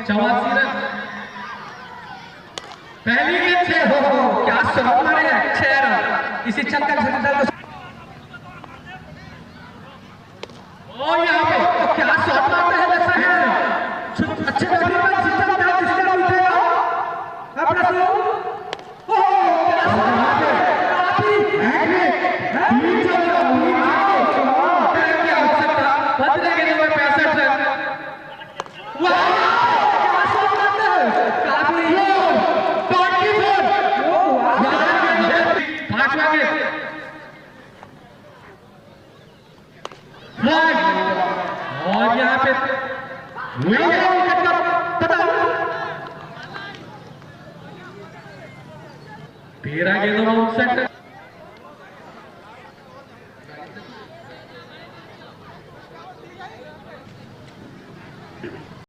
84 run. पहली गेंद से हो क्या शॉट मारे हैं, 6 रन। इसी छक्का से और यहाँ पे तो क्या शॉट मारते हैं वैसा है, अच्छे बॉलिंग पर सिस्टम था जिसका उठेगा अपना शो। ओह क्या शॉट है, काफी नीचे की आवश्यकता। 15 गेंदों में 65 रन। वाह क्या शॉट मारते हैं, काफी 24। पांचवा गेंद और यहाँ पे 13 गेंदों में 59